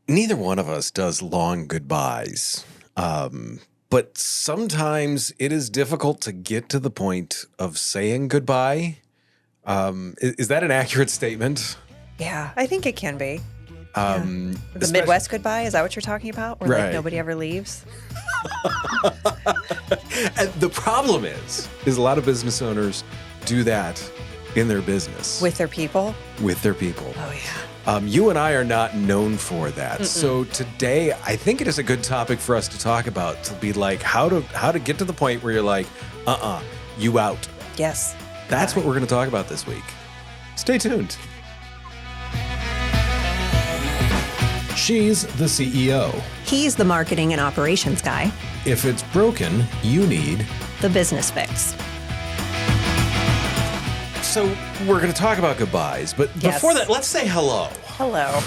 Neither one of us does long goodbyes. But sometimes it is difficult to get to the point of saying goodbye. Is that an accurate statement? Yeah, I think it can be. The Especially- Midwest goodbye, is that what you're talking about? Where Right. like nobody ever leaves? And the problem is a lot of business owners do that in their business. With their people? With their people. Oh, yeah. You and I are not known for that. So today, I think it is a good topic for us to talk about, to be like how to get to the point where you're like, you out. Yes. That's what we're going to talk about this week. Stay tuned. She's the CEO. He's the marketing and operations guy. If it's broken, you need The business fix. So we're going to talk about goodbyes, but Yes. before that, let's say hello. Hello.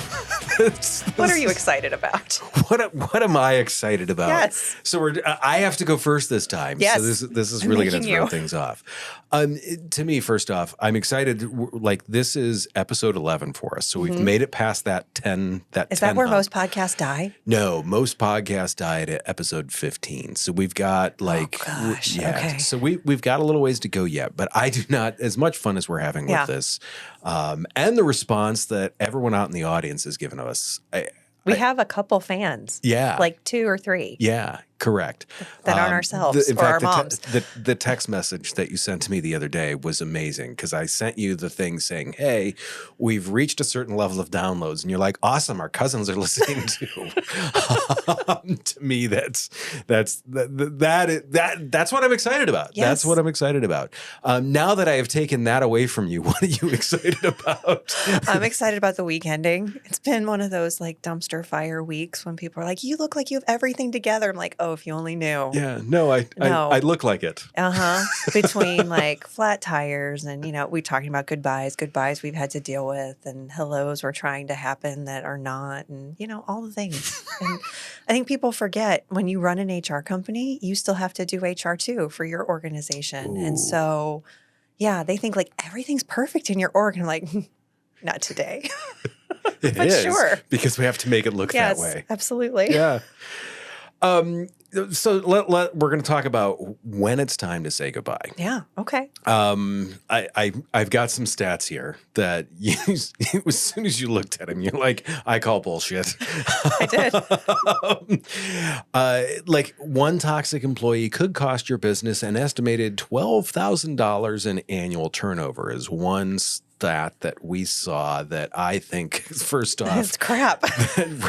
What are you excited about? What am I excited about? Yes. So I have to go first this time. Yes. So this is I'm really going to making throw you. things off. To me, first off, I'm excited. Like, this is episode 11 for us. So we've made it past that 10. Is that where most podcasts die? No, most podcasts died at episode 15. So we've got like, gosh, okay. So we've got a little ways to go yet, but I do not, as much fun as we're having Yeah. with this, and the response that everyone out in the audience has given us. We have a couple fans. Yeah. Like 2 or 3. Yeah, correct. That aren't ourselves in or fact, our moms. The text message that you sent to me the other day was amazing, because I sent you the thing saying, "Hey, we've reached a certain level of downloads," and you're like, "Awesome, our cousins are listening too." To me, that's what I'm excited about. Yes. That's what I'm excited about. Now that I have taken that away from you, what are you excited about? I'm excited about the week ending. It's been one of those like dumpster fire weeks when people are like, "You look like you have everything together." I'm like, "Oh, if you only knew." Yeah, no, I look like it. Between like flat tires and, we talking about goodbyes we've had to deal with, and hellos we're trying to happen that are not, and, all the things. And I think people forget, when you run an HR company, you still have to do HR too for your organization. And so, yeah, they think like everything's perfect in your org. And I'm like, not today. It But is, sure. because we have to make it look Yes, that way. absolutely. Yeah. So we're going to talk about when it's time to say goodbye. Yeah. Okay. I've got some stats here that you, as soon as you looked at them, you're like, I call bullshit. I did. Like, one toxic employee could cost your business an estimated $12,000 in annual turnover, is one stat that we saw that I think, first off, It's crap.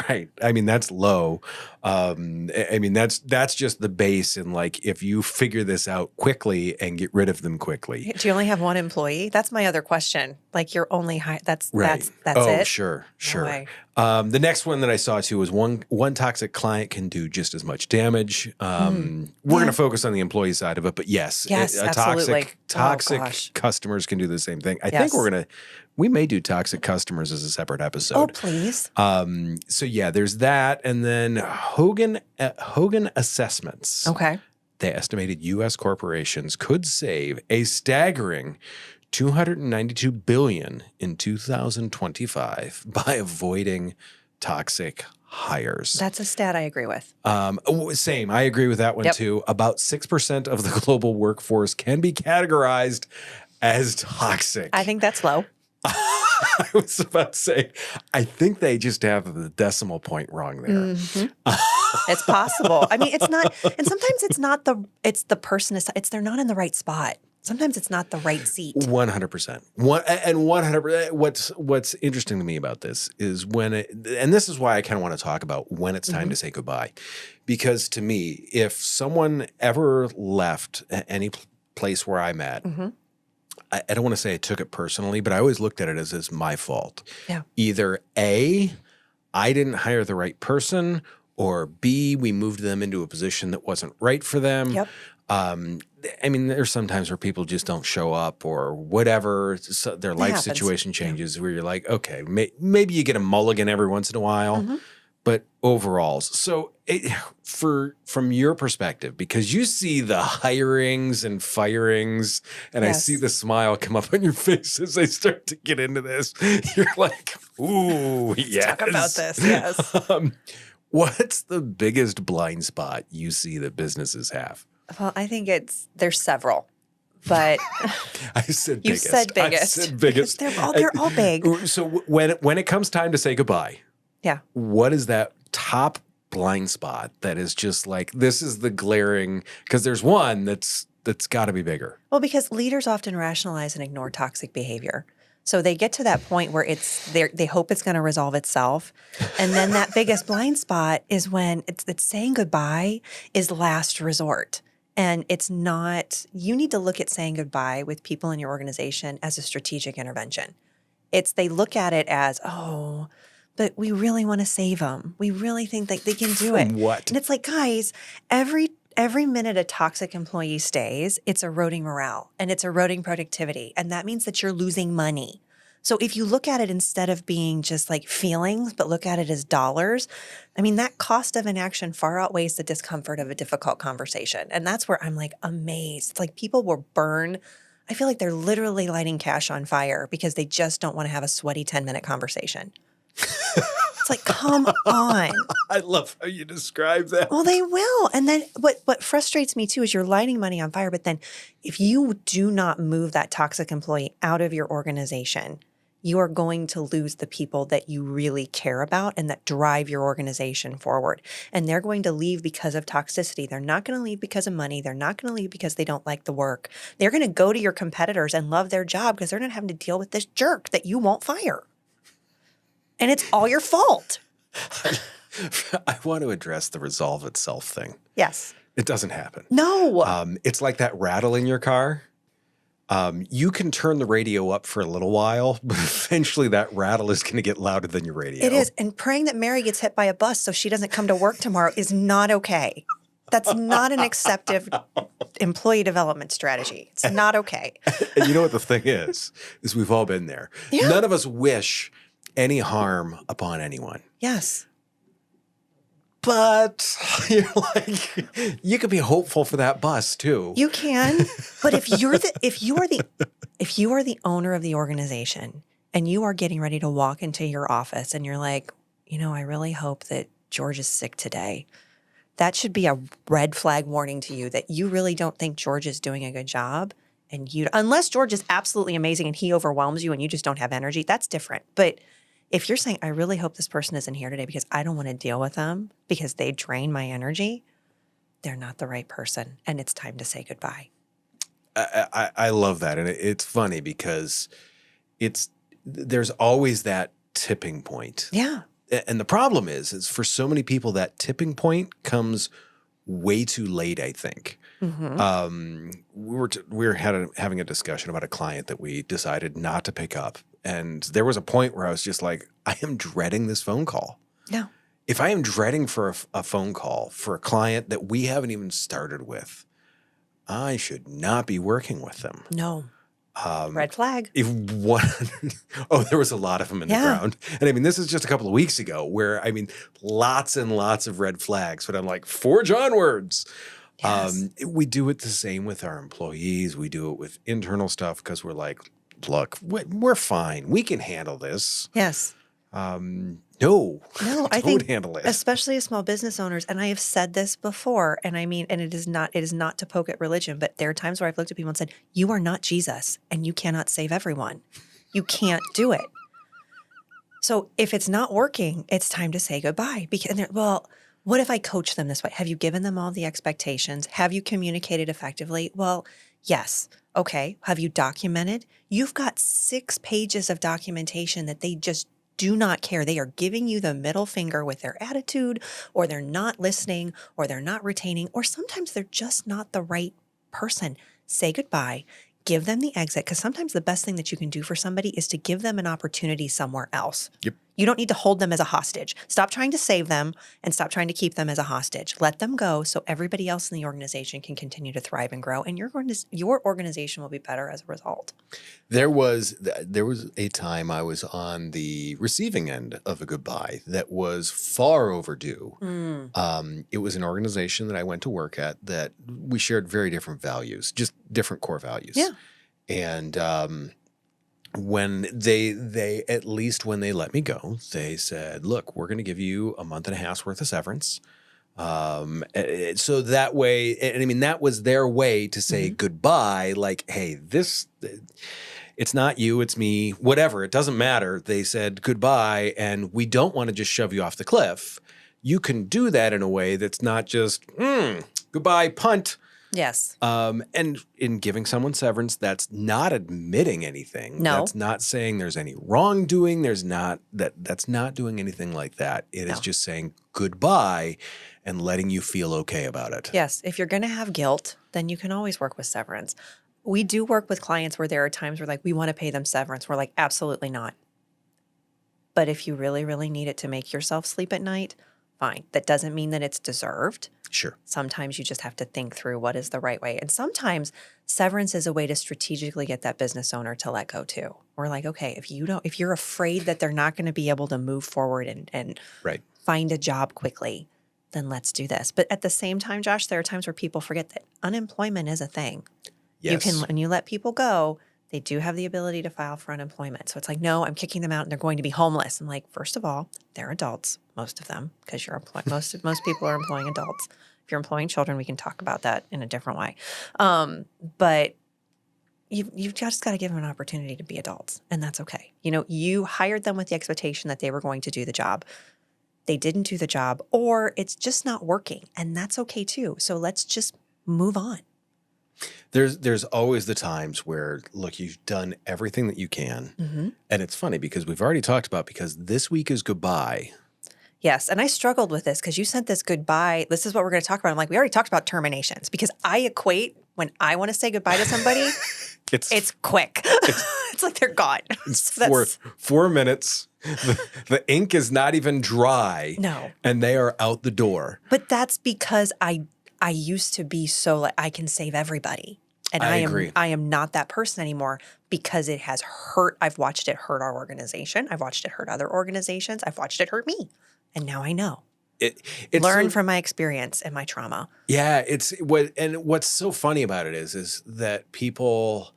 right. I mean, that's low. That's just the base. And like, if you figure this out quickly and get rid of them quickly. Do you only have one employee? That's my other question. Like, you're only that's Right. that's Oh, it. sure. way. The next one that I saw too was one toxic client can do just as much damage. We're going to focus on the employee side of it, but yes, absolutely. toxic Oh, gosh. customers can do the same thing. I Yes. think we may do toxic customers as a separate episode. Oh, please. So yeah, there's that, and then Hogan Assessments. Okay. They estimated U.S. corporations could save a staggering $292 billion in 2025 by avoiding toxic hires. That's a stat I agree with. Same. I agree with that one Yep. too. About 6% of the global workforce can be categorized as toxic. I think that's low. I was about to say, I think they just have the decimal point wrong there. It's possible. I mean, it's not, and sometimes it's the person, they're not in the right spot. Sometimes it's not the right seat. 100%. 100%. What's interesting to me about this is and this is why I kind of want to talk about when it's time to say goodbye. Because to me, if someone ever left any place where I'm at, I don't want to say I took it personally, but I always looked at it as it's my fault. Yeah. Either A, I didn't hire the right person, or B, we moved them into a position that wasn't right for them. Yep. I mean, there's sometimes where people just don't show up or whatever. So their life happens. situation changes where you're like, okay, maybe you get a mulligan every once in a while, but overalls. So from your perspective, because you see the hirings and firings, and I see Yes. the smile come up on your face as I start to get into this, you're like, ooh, yes. Talk about this, yes. What's the biggest blind spot you see that businesses have? Well, I think there's several, but I said you biggest. said biggest. I said biggest. They're all big. So when it comes time to say goodbye, Yeah. what is that top blind spot that is just like, this is the glaring, because there's one that's got to be bigger. Well, because leaders often rationalize and ignore toxic behavior. So they get to that point where they hope it's going to resolve itself. And then that biggest blind spot is when it's saying goodbye is last resort. And it's not, you need to look at saying goodbye with people in your organization as a strategic intervention. They look at it as, oh, but we really want to save them. We really think that they can do it. What? And it's like, guys, every minute a toxic employee stays, it's eroding morale and it's eroding productivity. And that means that you're losing money. So if you look at it instead of being just like feelings, but look at it as dollars, I mean, that cost of inaction far outweighs the discomfort of a difficult conversation. And that's where I'm like amazed. It's like people will burn. I feel like they're literally lighting cash on fire because they just don't want to have a sweaty 10-minute conversation. It's like, come on. I love how you describe that. Well, they will. And then what frustrates me too is you're lighting money on fire. But then if you do not move that toxic employee out of your organization, you are going to lose the people that you really care about and that drive your organization forward. And they're going to leave because of toxicity. They're not going to leave because of money. They're not going to leave because they don't like the work. They're going to go to your competitors and love their job because they're not having to deal with this jerk that you won't fire. And it's all your fault. I want to address the resolve itself thing. Yes. It doesn't happen. No. It's like that rattle in your car. You can turn the radio up for a little while, but eventually that rattle is going to get louder than your radio. It is. And praying that Mary gets hit by a bus so she doesn't come to work tomorrow is not okay. That's not an acceptive employee development strategy. It's not okay. And you know what the thing is we've all been there. Yeah. None of us wish any harm upon anyone. Yes. But you're like, you could be hopeful for that bus too. You can. But if you are the owner of the organization and you are getting ready to walk into your office and you're like, I really hope that George is sick today. That should be a red flag warning to you that you really don't think George is doing a good job. And unless George is absolutely amazing and he overwhelms you and you just don't have energy, that's different. But if you're saying, I really hope this person isn't here today because I don't want to deal with them because they drain my energy, they're not the right person. And it's time to say goodbye. I love that. And it's funny because there's always that tipping point. Yeah. And the problem is for so many people, that tipping point comes way too late, I think. Mm-hmm. We were having a discussion about a client that we decided not to pick up. And there was a point where I was just like, I am dreading this phone call. No. If I am dreading for a phone call for a client that we haven't even started with, I should not be working with them. No. Red flag. There was a lot of them in the ground. And I mean, this is just a couple of weeks ago where, lots and lots of red flags, but I'm like, forge onwards. Yes. We do it the same with our employees. We do it with internal stuff because we're like, look, we're fine. We can handle this. Yes. No, I think handle it. Especially as small business owners, and I have said this before, and it is not to poke at religion, but there are times where I've looked at people and said, you are not Jesus, and you cannot save everyone. You can't do it. So if it's not working, it's time to say goodbye. What if I coach them this way? Have you given them all the expectations? Have you communicated effectively? Well, yes. Okay. Have you documented? You've got 6 pages of documentation that they just do not care. They are giving you the middle finger with their attitude, or they're not listening, or they're not retaining, or sometimes they're just not the right person. Say goodbye. Give them the exit, because sometimes the best thing that you can do for somebody is to give them an opportunity somewhere else. Yep. You don't need to hold them as a hostage. Stop trying to save them and stop trying to keep them as a hostage. Let them go so everybody else in the organization can continue to thrive and grow, and your organization will be better as a result. There was a time I was on the receiving end of a goodbye that was far overdue. It was an organization that I went to work at that we shared very different values, just different core values. Yeah. And when they at least when they let me go, they said, look, we're going to give you a month and a half's worth of severance. So that way, and I mean, that was their way to say goodbye. Like, hey, it's not you, it's me, whatever. It doesn't matter. They said goodbye, and we don't want to just shove you off the cliff. You can do that in a way that's not just goodbye, punt. Yes. And in giving someone severance, that's not admitting anything. No. That's not saying there's any wrongdoing. That's not doing anything like that. It is just saying goodbye and letting you feel okay about it. Yes. If you're going to have guilt, then you can always work with severance. We do work with clients where there are times where like, we want to pay them severance. We're like, absolutely not. But if you really, really need it to make yourself sleep at night, fine. That doesn't mean that it's deserved. Sure. Sometimes you just have to think through what is the right way. And sometimes severance is a way to strategically get that business owner to let go too. We're like, okay, if you're afraid that they're not going to be able to move forward and find a job quickly, then let's do this. But at the same time, Josh, there are times where people forget that unemployment is a thing. Yes. When you let people go, they do have the ability to file for unemployment. So it's like, no, I'm kicking them out and they're going to be homeless. I'm like, first of all, they're adults, most of them, because most people are employing adults. If you're employing children, we can talk about that in a different way. But you've just got to give them an opportunity to be adults, and that's okay. You hired them with the expectation that they were going to do the job. They didn't do the job, or it's just not working, and that's okay too. So let's just move on. There's always the times where, look, you've done everything that you can. And it's funny because we've already talked about, because this week is goodbye. Yes. And I struggled with this because you sent this goodbye. This is what we're going to talk about. I'm like, we already talked about terminations, because I equate when I want to say goodbye to somebody, it's quick. It's like they're gone. It's 4 minutes. The ink is not even dry. No. And they are out the door. But that's because I used to be so like, I can save everybody. And I agree. I am not that person anymore, because it has hurt. I've watched it hurt our organization. I've watched it hurt other organizations. I've watched it hurt me. And now I know. It's Learn from my experience and my trauma. Yeah. What's so funny about it is that people,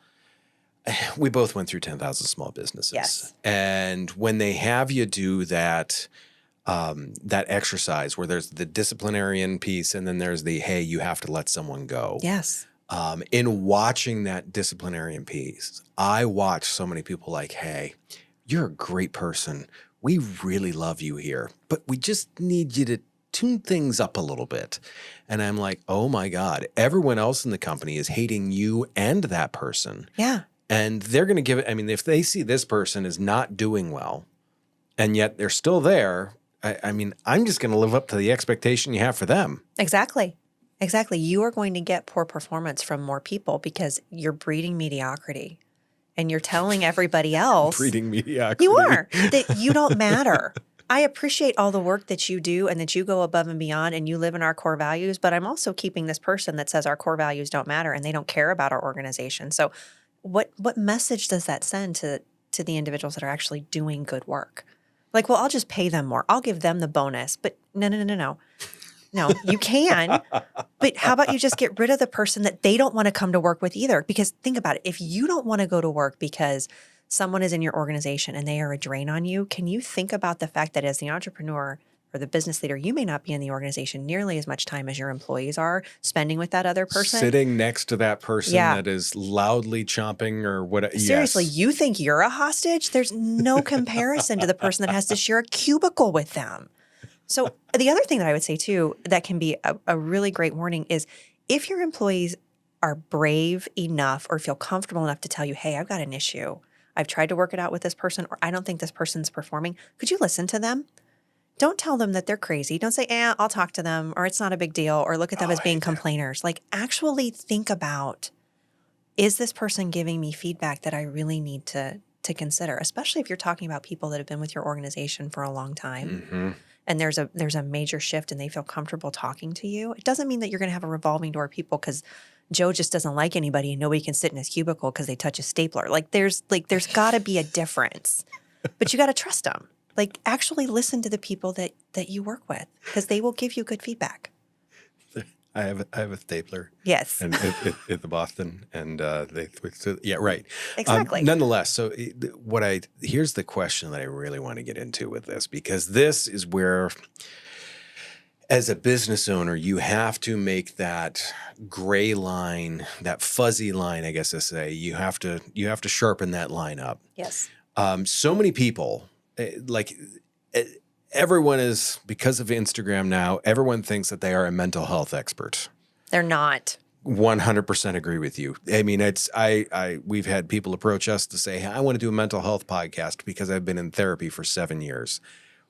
we both went through 10,000 small businesses. Yes. And when they have you do that exercise where there's the disciplinarian piece and then there's the, hey, you have to let someone go. Yes. In watching that disciplinarian piece, I watch so many people like, hey, you're a great person. We really love you here, but we just need you to tune things up a little bit. And I'm like, oh my God, everyone else in the company is hating you and that person. Yeah. And they're going to give it, I mean, if they see this person is not doing well and yet they're still there, I mean, I'm just going to live up to the expectation you have for them. Exactly. Exactly. You are going to get poor performance from more people because you're breeding mediocrity. And you're telling everybody else. Breeding mediocrity. You are. That you don't matter. I appreciate all the work that you do and that you go above and beyond and you live in our core values, but I'm also keeping this person that says our core values don't matter and they don't care about our organization. So what message does that send to the individuals that are actually doing good work? Like, well, I'll just pay them more. I'll give them the bonus. But no. No, you can, but how about you just get rid of the person that they don't want to come to work with either? Because think about it. If you don't want to go to work because someone is in your organization and they are a drain on you, can you think about the fact that as the entrepreneur or the business leader, you may not be in the organization nearly as much time as your employees are spending with that other person? Sitting next to that person that is loudly chomping or whatever. Seriously, you think you're a hostage? There's no comparison to the person that has to share a cubicle with them. So the other thing that I would say too, that can be a really great warning is if your employees are brave enough or feel comfortable enough to tell you, hey, I've got an issue. I've tried to work it out with this person, or I don't think this person's performing. Could you listen to them? Don't tell them that they're crazy. Don't say, I'll talk to them, or it's not a big deal, or look at them as being complainers. Like, actually think about, is this person giving me feedback that I really need to to consider, especially if you're talking about people that have been with your organization for a long time. And there's a major shift and they feel comfortable talking to you. It doesn't mean that you're going to have a revolving door of people because Joe just doesn't like anybody and nobody can sit in his cubicle because they touch a stapler. There's got to be a difference, but you got to trust them. Actually listen to the people that you work with because they will give you good feedback. I have a stapler. Yes. And at the Boston, and yeah, right. Exactly. Nonetheless, so here's the question that I really want to get into with this, because this is where, as a business owner, you have to make that gray line, that fuzzy line, I guess I say. You have to sharpen that line up. Yes. So many people, everyone is, because of Instagram now, everyone thinks that they are a mental health expert. They're not. 100% agree with you. I mean, we've had people approach us to say, hey, I want to do a mental health podcast because I've been in therapy for 7 years.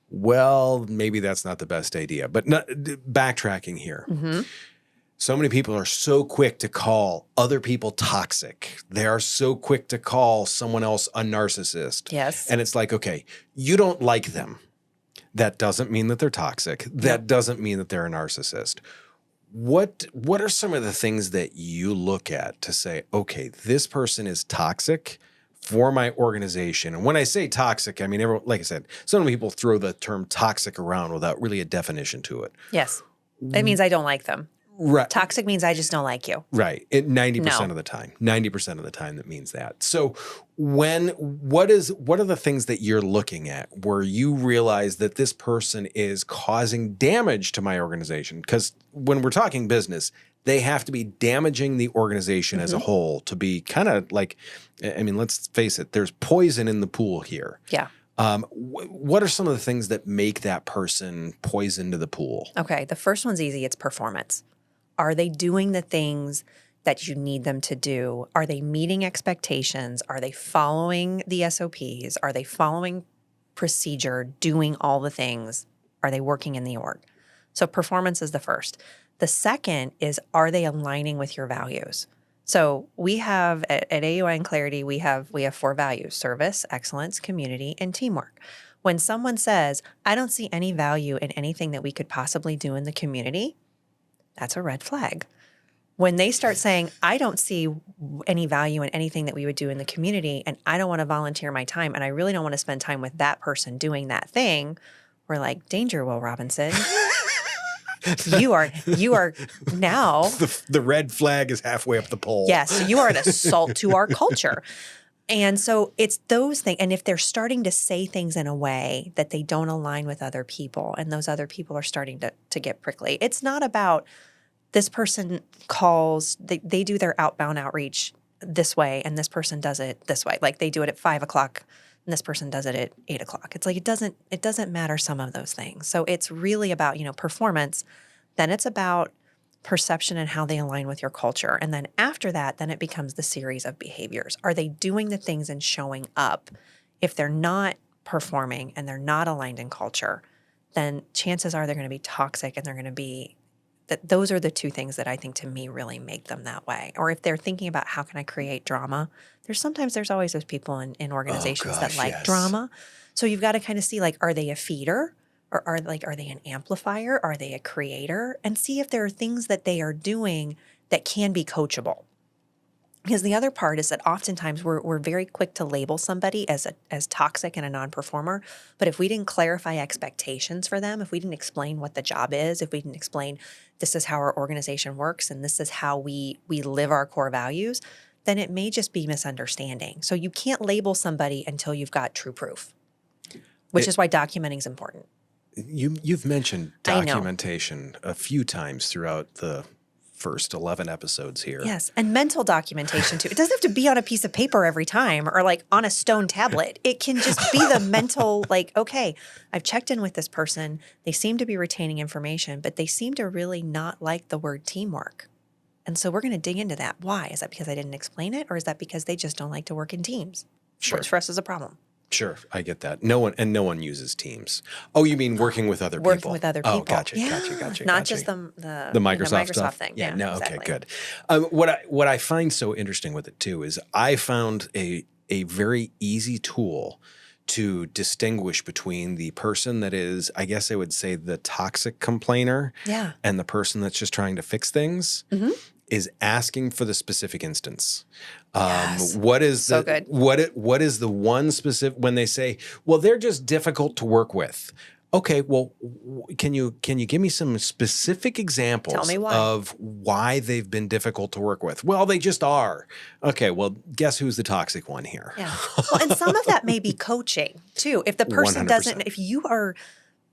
Well, maybe that's not the best idea, but backtracking here. So many people are so quick to call other people toxic. They are so quick to call someone else a narcissist. Yes. And it's like, okay, you don't like them. That doesn't mean that they're toxic. That doesn't mean that they're a narcissist. What are some of the things that you look at to say, okay, this person is toxic for my organization? And when I say toxic, I mean, like I said, some people throw the term toxic around without really a definition to it. Yes. That means I don't like them. Right. Toxic means I just don't like you. Right. 90% of the time. 90% of the time that means that. So what are the things that you're looking at where you realize that this person is causing damage to my organization? Because when we're talking business, they have to be damaging the organization as a whole to be kind of like, I mean, let's face it, there's poison in the pool here. Yeah. What are some of the things that make that person poison to the pool? Okay. The first one's easy. It's performance. Are they doing the things that you need them to do? Are they meeting expectations? Are they following the SOPs? Are they following procedure, doing all the things? Are they working in the org? So performance is the first. The second is, are they aligning with your values? So we have at AUI and Clarity, we have 4 values: service, excellence, community, and teamwork. When someone says, I don't see any value in anything that we could possibly do in the community, that's a red flag. When they start saying, I don't see any value in anything that we would do in the community, and I don't want to volunteer my time, and I really don't want to spend time with that person doing that thing, we're like, danger, Will Robinson. You are now. The red flag is halfway up the pole. Yes, so you are an assault to our culture. And so it's those things. And if they're starting to say things in a way that they don't align with other people, and those other people are starting to get prickly, it's not about this person calls, they do their outbound outreach this way, and this person does it this way. Like they do it at 5 o'clock, and this person does it at 8 o'clock. It's like it doesn't matter, some of those things. So it's really about, performance. Then it's about perception and how they align with your culture. And then after that, then it becomes the series of behaviors. Are they doing the things and showing up? If they're not performing and they're not aligned in culture, then chances are they're going to be toxic, and they're going to be that. Those are the 2 things that I think, to me, really make them that way. Or if they're thinking about how can I create drama, there's always those people in organizations that like drama. So you've got to kind of see, like, are they a feeder? Or are they an amplifier? Are they a creator? And see if there are things that they are doing that can be coachable. Because the other part is that oftentimes we're very quick to label somebody as toxic and a non-performer. But if we didn't clarify expectations for them, if we didn't explain what the job is, if we didn't explain this is how our organization works and this is how we live our core values, then it may just be misunderstanding. So you can't label somebody until you've got true proof, which is why documenting is important. You've mentioned documentation a few times throughout the first 11 episodes here. Yes, and mental documentation too. It doesn't have to be on a piece of paper every time or like on a stone tablet. It can just be the mental, like, okay, I've checked in with this person. They seem to be retaining information, but they seem to really not like the word teamwork. And so we're going to dig into that. Why? Is that because I didn't explain it, or is that because they just don't like to work in teams? Sure. Which for us is a problem. Sure, I get that. No one uses Teams. Oh, you mean working with other people? Working with other people. Oh, gotcha. Not just the Microsoft Microsoft thing. Yeah, no, exactly. okay, good. What I find so interesting with it too is I found a very easy tool to distinguish between the person that is, I guess I would say, the toxic complainer Yeah. and the person that's just trying to fix things Mm-hmm. is asking for the specific instance. Yes. What is So the good. what is the one specific, when they say, well, they're just difficult to work with. Okay, well, can you give me some specific examples Tell me why. of why they've been difficult to work with? Well, they just are. Okay, well, guess who's the toxic one here? Yeah. Well, and some of that may be coaching too. If the person 100%. doesn't, if you are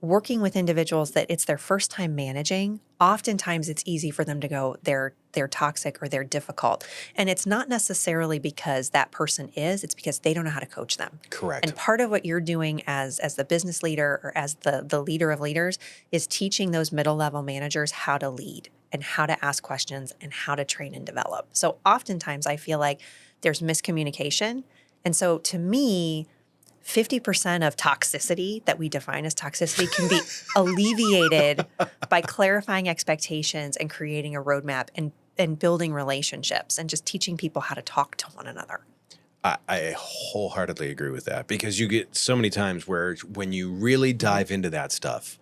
working with individuals that it's their first time managing, oftentimes it's easy for them to go, they're toxic or they're difficult. And it's not necessarily because that person is, it's because they don't know how to coach them. Correct. And part of what you're doing as the business leader or as the leader of leaders is teaching those middle level managers how to lead and how to ask questions and how to train and develop. So oftentimes I feel like there's miscommunication. And so to me, 50% of toxicity that we define as toxicity can be alleviated by clarifying expectations and creating a roadmap and building relationships and just teaching people how to talk to one another. I wholeheartedly agree with that, because you get so many times where when you really dive into that stuff,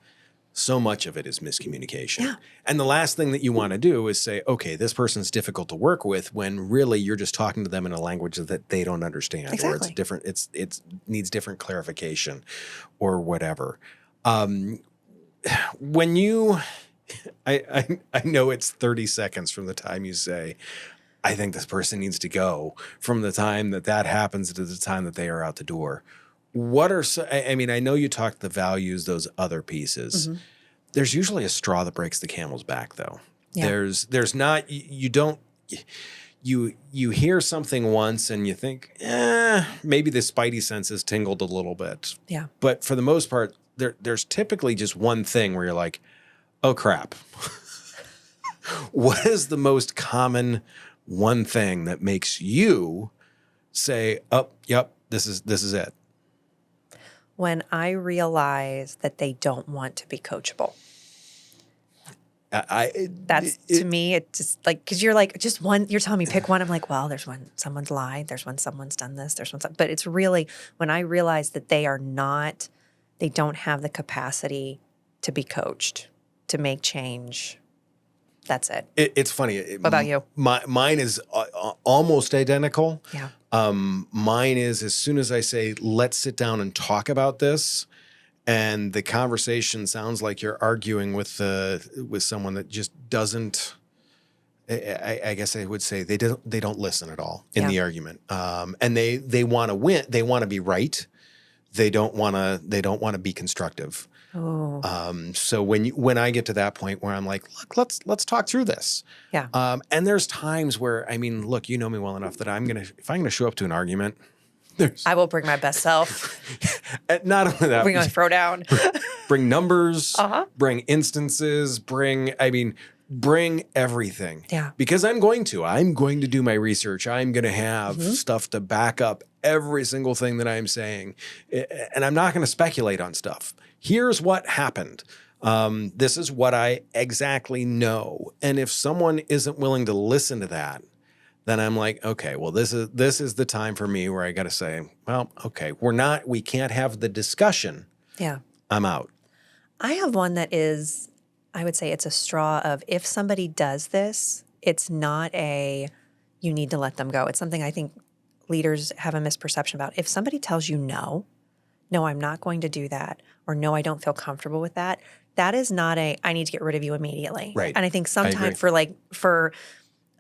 so much of it is miscommunication. Yeah. And the last thing that you want to do is say, okay, this person's difficult to work with, when really you're just talking to them in a language that they don't understand, or it's Exactly. different, it's needs different clarification or whatever. When you, I know it's 30 seconds from the time you say, I think this person needs to go, from the time that happens to the time that they are out the door. What are, I mean, I know you talked the values, those other pieces. Mm-hmm. There's usually a straw that breaks the camel's back, though. Yeah. There's not, you don't, you hear something once and you think, maybe the spidey senses tingled a little bit. Yeah. But for the most part, there's typically just one thing where you're like, oh crap. What is the most common one thing that makes you say, oh, yep, this is it? When I realize that they don't want to be coachable. To me, it's just like, because you're like, just one, you're telling me pick one. I'm like, well, there's one, someone's lied. There's one, someone's done this. There's one, but it's really when I realize that they don't have the capacity to be coached, to make change. That's it. It's funny. What about you? Mine is almost identical. Yeah. Mine is, as soon as I say, let's sit down and talk about this, and the conversation sounds like you're arguing with someone that just doesn't, I guess I would say they don't listen at all in the argument. And they want to win. They want to be right. They don't want to be constructive. Oh. So when I get to that point where I'm like, look, let's talk through this. Yeah. And there's times where, I mean, look, you know me well enough that if I'm gonna show up to an argument, I will bring my best self. not only that, We're going to throw down. bring numbers, Uh-huh. bring instances, bring everything. Yeah. Because I'm going to do my research. I'm going to have stuff to back up every single thing that I'm saying. And I'm not going to speculate on stuff. Here's what happened. This is what I exactly know. And if someone isn't willing to listen to that, then I'm like, okay, well, this is the time for me where I got to say, well, okay, we can't have the discussion. Yeah. I'm out. I have one that is, I would say it's a straw of, if somebody does this, it's not you need to let them go. It's something I think leaders have a misperception about. If somebody tells you no, I'm not going to do that, or no, I don't feel comfortable with that, that is not I need to get rid of you immediately. Right. And I think sometimes for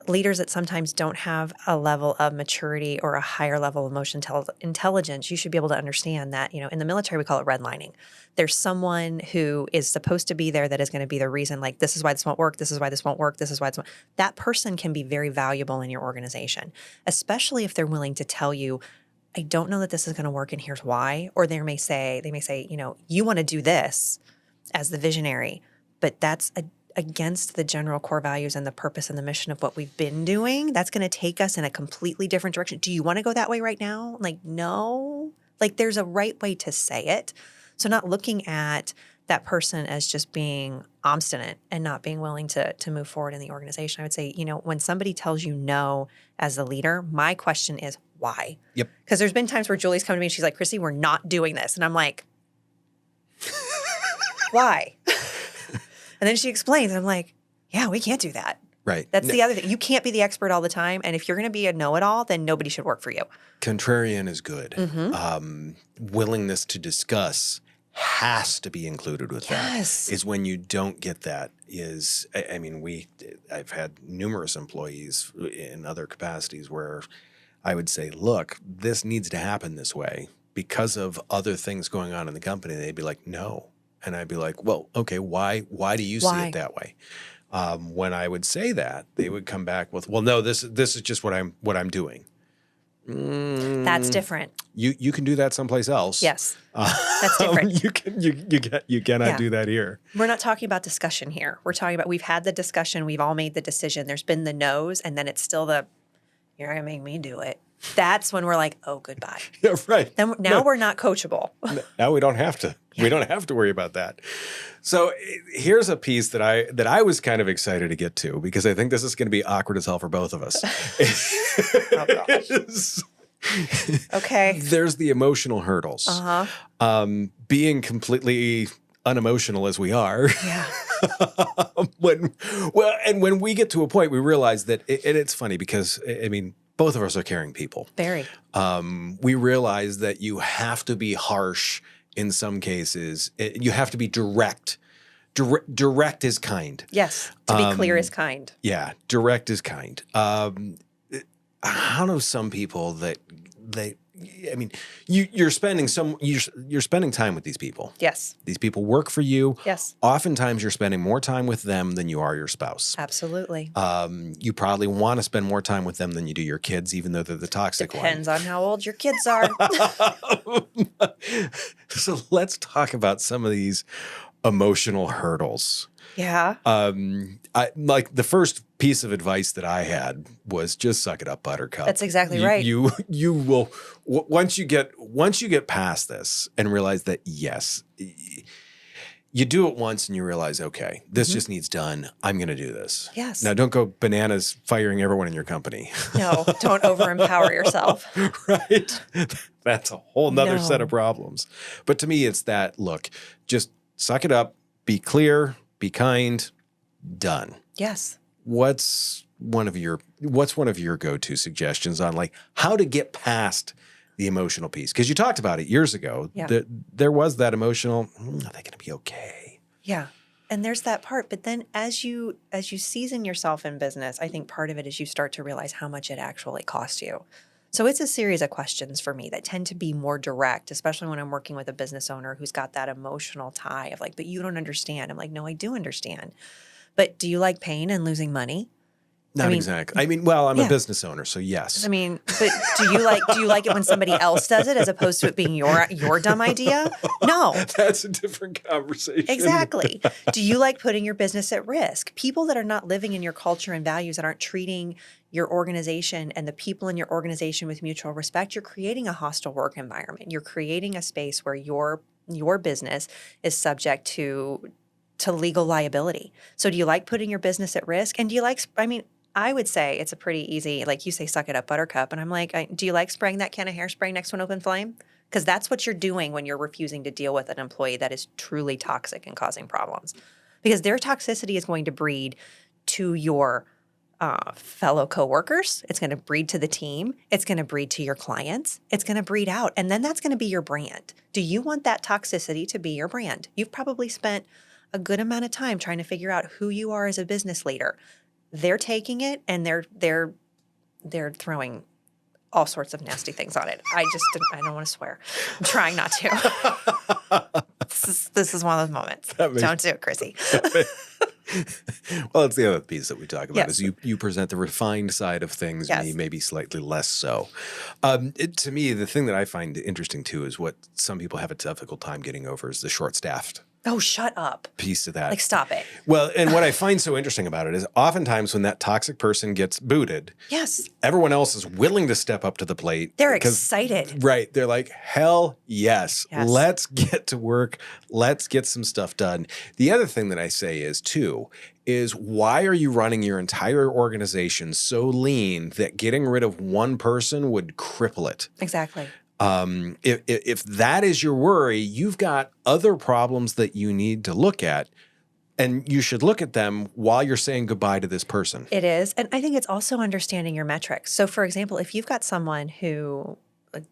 leaders that sometimes don't have a level of maturity or a higher level of emotional intelligence, you should be able to understand that, in the military, we call it redlining. There's someone who is supposed to be there that is going to be the reason, like, this is why this won't work, this is why this won't work, this is why this won't. That person can be very valuable in your organization, especially if they're willing to tell you, I don't know that this is going to work and here's why. Or they may say, you want to do this as the visionary, but that's against the general core values and the purpose and the mission of what we've been doing. That's going to take us in a completely different direction. Do you want to go that way right now? Like, no. Like, there's a right way to say it. So not looking at that person as just being obstinate and not being willing to move forward in the organization. I would say, when somebody tells you no as the leader, my question is, why? Yep. Because there's been times where Julie's come to me and she's like, Chrissy, we're not doing this. And I'm like, why? And then she explains. And I'm like, yeah, we can't do that. Right. That's the other thing. You can't be the expert all the time. And if you're going to be a know-it-all, then nobody should work for you. Contrarian is good. Mm-hmm. Willingness to discuss has to be included with Yes. that. Is when you don't get that is, I mean, I've had numerous employees in other capacities where I would say, look, this needs to happen this way because of other things going on in the company. They'd be like, no. And I'd be like, well, okay, why do you see it that way? When I would say that, they would come back with, well, no, this is just what I'm doing. That's different. You can do that someplace else. Yes. That's different. You cannot do that here. We're not talking about discussion here. We're talking about we've had the discussion. We've all made the decision. There's been the no's, and then it's still the, you're going to make me do it. That's when we're like, oh, goodbye. Yeah, right. Then now we're not coachable. Now we don't have to. Yeah. We don't have to worry about that. So here's a piece that I was kind of excited to get to because I think this is going to be awkward as hell for both of us. Oh, gosh. Okay. There's the emotional hurdles. Being completely unemotional as we are. Yeah. when we get to a point, we realize that, and it's funny because, I mean, both of us are caring people. Very. We realize that you have to be harsh in some cases. You have to be direct. Direct is kind. Yes. To be clear is kind. Yeah. Direct is kind. How do some people I mean, you're spending time with these people. Yes. These people work for you. Yes. Oftentimes you're spending more time with them than you are your spouse. Absolutely. You probably want to spend more time with them than you do your kids, even though they're the toxic one. Depends on how old your kids are. So let's talk about some of these emotional hurdles. Yeah. Like the first piece of advice that I had was just suck it up, buttercup. That's exactly right. You will once you get past this and realize that yes, you do it once and you realize, okay, this just needs done. I'm going to do this. Yes. Now don't go bananas firing everyone in your company. No, don't over-empower yourself. Right? That's a whole nother set of problems. But to me, it's that, look, just suck it up, be clear, be kind, done. Yes. What's one of your go-to suggestions on like how to get past the emotional piece? Because you talked about it years ago. Yeah. There was that emotional, are they going to be okay? Yeah. And there's that part. But then as you season yourself in business, I think part of it is you start to realize how much it actually costs you. So it's a series of questions for me that tend to be more direct, especially when I'm working with a business owner who's got that emotional tie of like, but you don't understand. I'm like, no, I do understand. But do you like pain and losing money? Not exactly. I mean, well, I'm a business owner, so yes. I mean, but do you like it when somebody else does it as opposed to it being your dumb idea? No. That's a different conversation. Exactly. Do you like putting your business at risk? People that are not living in your culture and values, that aren't treating your organization and the people in your organization with mutual respect, you're creating a hostile work environment. You're creating a space where your business is subject to legal liability. So do you like putting your business at risk? And do you like, I would say it's a pretty easy, like you say, suck it up, buttercup. And I'm like, do you like spraying that can of hairspray next to an open flame? Because that's what you're doing when you're refusing to deal with an employee that is truly toxic and causing problems. Because their toxicity is going to breed to your fellow coworkers. It's going to breed to the team. It's going to breed to your clients. It's going to breed out. And then that's going to be your brand. Do you want that toxicity to be your brand? You've probably spent a good amount of time trying to figure out who you are as a business leader. They're taking it and they're throwing all sorts of nasty things on it. I don't want to swear. I'm trying not to. This is one of those moments. Don't do it, Chrissy. Well, it's the other piece that we talk about Yes. is you present the refined side of things, Yes. me maybe slightly less so. To me, the thing that I find interesting too is what some people have a difficult time getting over is the short-staffed Oh, shut up. piece to that. Like, stop it. Well, and what I find so interesting about it is oftentimes when that toxic person gets booted, Yes. everyone else is willing to step up to the plate. They're 'cause- excited. Right. They're like, hell yes. Yes. Let's get to work. Let's get some stuff done. The other thing that I say is, too, is why are you running your entire organization so lean that getting rid of one person would cripple it? Exactly. If that is your worry, you've got other problems that you need to look at, and you should look at them while you're saying goodbye to this person. It is. And I think it's also understanding your metrics. So, for example, if you've got someone who,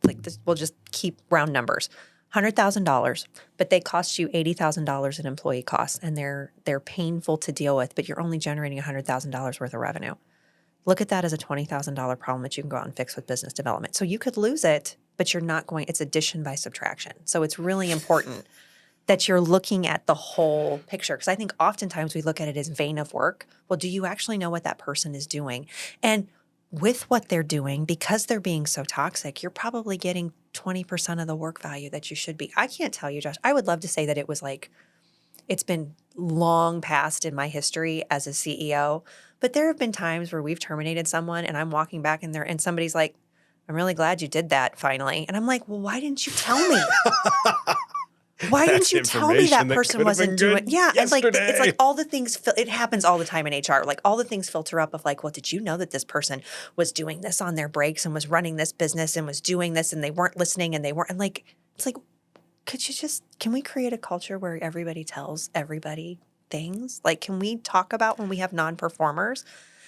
like this, we'll just keep round numbers, $100,000, but they cost you $80,000 in employee costs, and they're painful to deal with, but you're only generating $100,000 worth of revenue. Look at that as a $20,000 problem that you can go out and fix with business development. So you could lose it, but you're not going, it's addition by subtraction. So it's really important that you're looking at the whole picture. Because I think oftentimes we look at it as vein of work. Well, do you actually know what that person is doing? And with what they're doing, because they're being so toxic, you're probably getting 20% of the work value that you should be. I can't tell you, Josh. I would love to say that it was like, it's been long past in my history as a CEO, but there have been times where we've terminated someone and I'm walking back in there and somebody's like, I'm really glad you did that finally. And I'm like, well, why didn't you tell me? Why didn't you tell me that person wasn't doing? Yeah, it's like all the things. It happens all the time in HR. Like all the things filter up of like, well, did you know that this person was doing this on their breaks and was running this business and was doing this and they weren't listening and they weren't. And like, it's like, can we create a culture where everybody tells everybody things? Like, can we talk about when we have non-performers?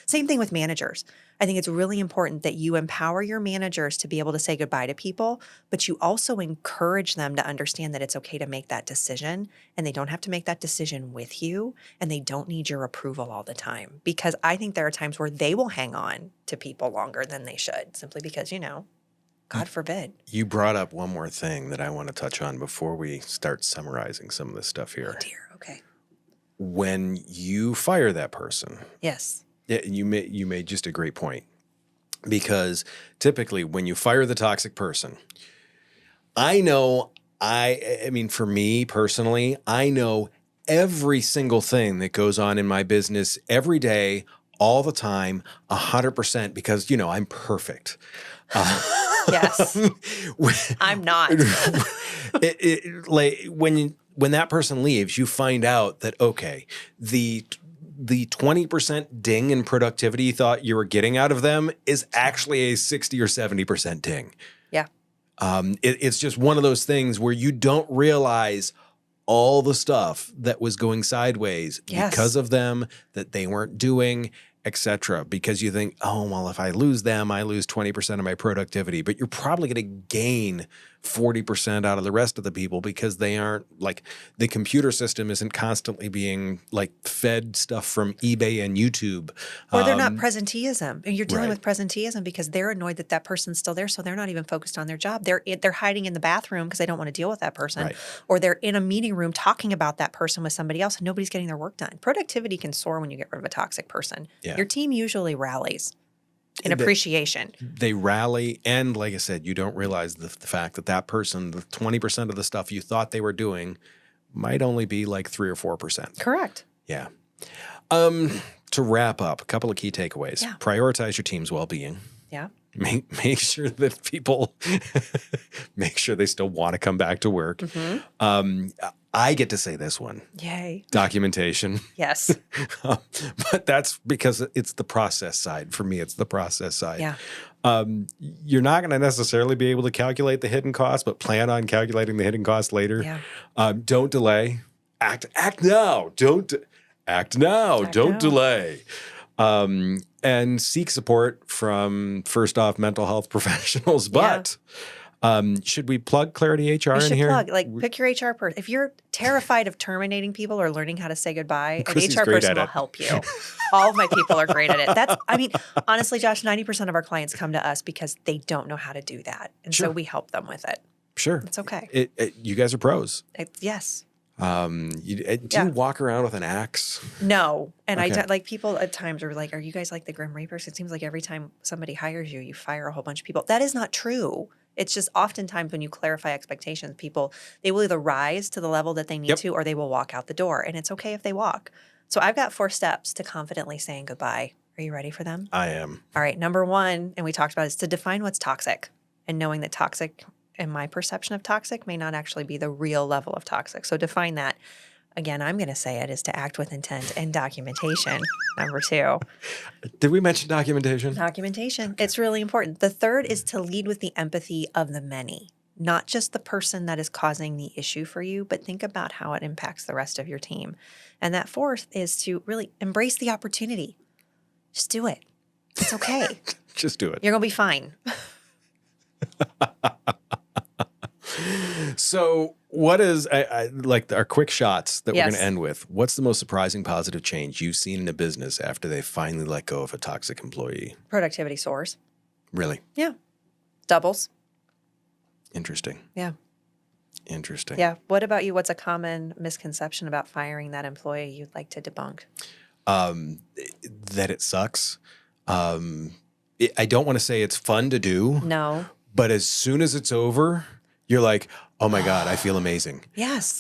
Same thing with managers. I think it's really important that you empower your managers to be able to say goodbye to people, but you also encourage them to understand that it's okay to make that decision, and they don't have to make that decision with you, and they don't need your approval all the time. Because I think there are times where they will hang on to people longer than they should, simply because, God forbid. You brought up one more thing that I want to touch on before we start summarizing some of this stuff here. Oh dear. Okay. When you fire that person, Yes. you made just a great point, because typically when you fire the toxic person, I mean, for me personally, I know every single thing that goes on in my business every day, all the time, 100%, because, I'm perfect. Yes. I'm not. Like when that person leaves, you find out that, okay, the 20% ding in productivity you thought you were getting out of them is actually a 60 or 70% ding. Yeah. It's just one of those things where you don't realize all the stuff that was going sideways because of them, that they weren't doing, etc. Because you think, oh, well, if I lose them, I lose 20% of my productivity. But you're probably going to gain 40% out of the rest of the people, because they aren't, like, the computer system isn't constantly being like fed stuff from eBay and YouTube. Or they're not presenteeism. And you're dealing Right. with presenteeism because they're annoyed that that person's still there. So they're not even focused on their job. They're hiding in the bathroom because they don't want to deal with that person. Right. Or they're in a meeting room talking about that person with somebody else and nobody's getting their work done. Productivity can soar when you get rid of a toxic person. Yeah. Your team usually rallies in appreciation. They rally, and like I said, you don't realize the fact that person, the 20% of the stuff you thought they were doing, might only be like 3 or 4%. Correct. Yeah. To wrap up, a couple of key takeaways. Yeah. Prioritize your team's well-being. Yeah. Make sure that people make sure they still want to come back to work. Mm-hmm. I get to say this one. Yay. Documentation. Yes. But that's because it's the process side. For me, it's the process side. Yeah. You're not going to necessarily be able to calculate the hidden cost, but plan on calculating the hidden cost later. Yeah. Don't delay. Act now. Act now. Don't delay. And seek support from, first off, mental health professionals. But should we plug Clarity HR in here? Pick your HR person. If you're terrified of terminating people or learning how to say goodbye, Chrissy's an HR great person at will it. help you. All of my people are great at it. Honestly, Josh, 90% of our clients come to us because they don't know how to do that. And so we help them with it. Sure. It's okay. You guys are pros. Yes. Do you walk around with an axe? No. And Okay. people at times are like, are you guys like the Grim Reapers? It seems like every time somebody hires you, you fire a whole bunch of people. That is not true. It's just oftentimes when you clarify expectations, people, they will either rise to the level that they need to, or they will walk out the door. And it's okay if they walk. So I've got 4 steps to confidently saying goodbye. Are you ready for them? I am. All right. Number 1, and we talked about, is to define what's toxic, and knowing that toxic, and my perception of toxic, may not actually be the real level of toxic. So define that. Again, I'm going to say it is to act with intent and documentation. Number 2. Did we mention documentation? Documentation. It's really important. The 3rd is to lead with the empathy of the many, not just the person that is causing the issue for you, but think about how it impacts the rest of your team. And that 4th is to really embrace the opportunity. Just do it. It's okay. Just do it. You're going to be fine. So what is, I like our quick shots that we're Yes. going to end with. What's the most surprising positive change you've seen in a business after they finally let go of a toxic employee? Productivity soars. Really? Yeah. Doubles. Interesting. Yeah. Interesting. Yeah. What about you? What's a common misconception about firing that employee you'd like to debunk? That it sucks. I don't want to say it's fun to do, No. but as soon as it's over, you're like, oh my God, I feel amazing. Yes.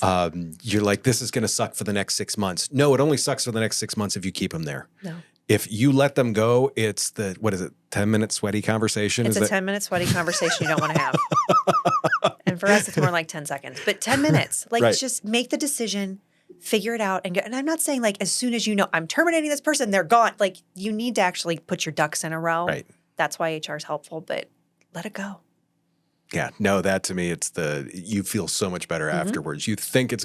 You're like, this is going to suck for the next 6 months. No, it only sucks for the next 6 months if you keep them there. No. If you let them go, it's the, what is it, 10-minute sweaty conversation? It's a 10-minute sweaty conversation you don't want to have. And for us, it's more like 10 seconds. But 10 minutes, like Right. just make the decision, figure it out. And I'm not saying like as soon as you know I'm terminating this person, they're gone. Like you need to actually put your ducks in a row. Right. That's why HR is helpful, but let it go. Yeah, no, that to me, it's you feel so much better Mm-hmm. afterwards. You think you're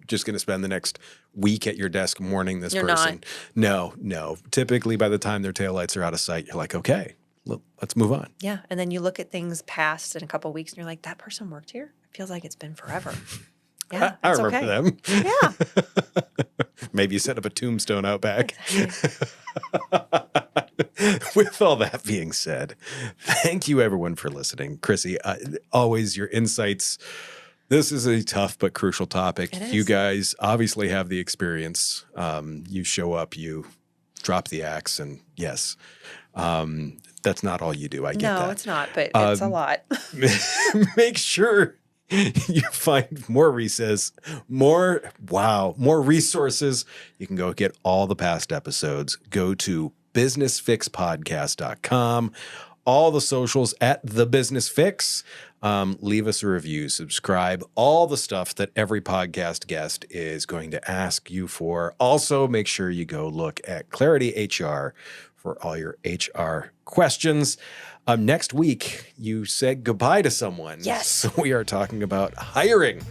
just going to spend the next week at your desk mourning this You're person. No. Typically by the time their taillights are out of sight, you're like, okay, let's move on. Yeah. And then you look at things past in a couple of weeks and you're like, that person worked here? It feels like it's been forever. Yeah. I it's remember okay. them. Yeah. Maybe you set up a tombstone out back. Exactly. With all that being said, thank you everyone for listening. Chrissy, always your insights. This is a tough but crucial topic. It is. You guys obviously have the experience. You show up, you drop the axe, and yes, that's not all you do. I get that. No, it's not, but it's a lot. Make sure you find more more resources. You can go get all the past episodes. Go to businessfixpodcast.com. All the socials at The Business Fix. Leave us a review, subscribe, all the stuff that every podcast guest is going to ask you for. Also, make sure you go look at Clarity HR for all your HR questions. Next week, you said goodbye to someone. Yes. So we are talking about hiring.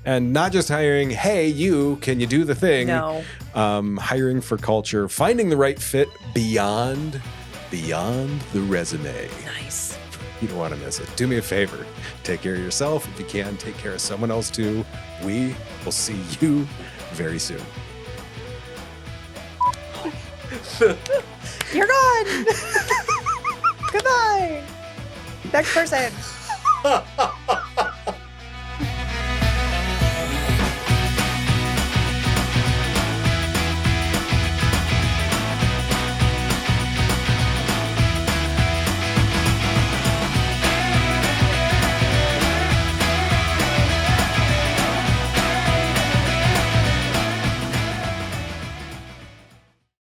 And not just hiring, hey, can you do the thing? No. Hiring for culture, finding the right fit beyond the resume. Nice. You don't want to miss it. Do me a favor. Take care of yourself. If you can, take care of someone else too. We will see you very soon. You're gone. Goodbye. Next person.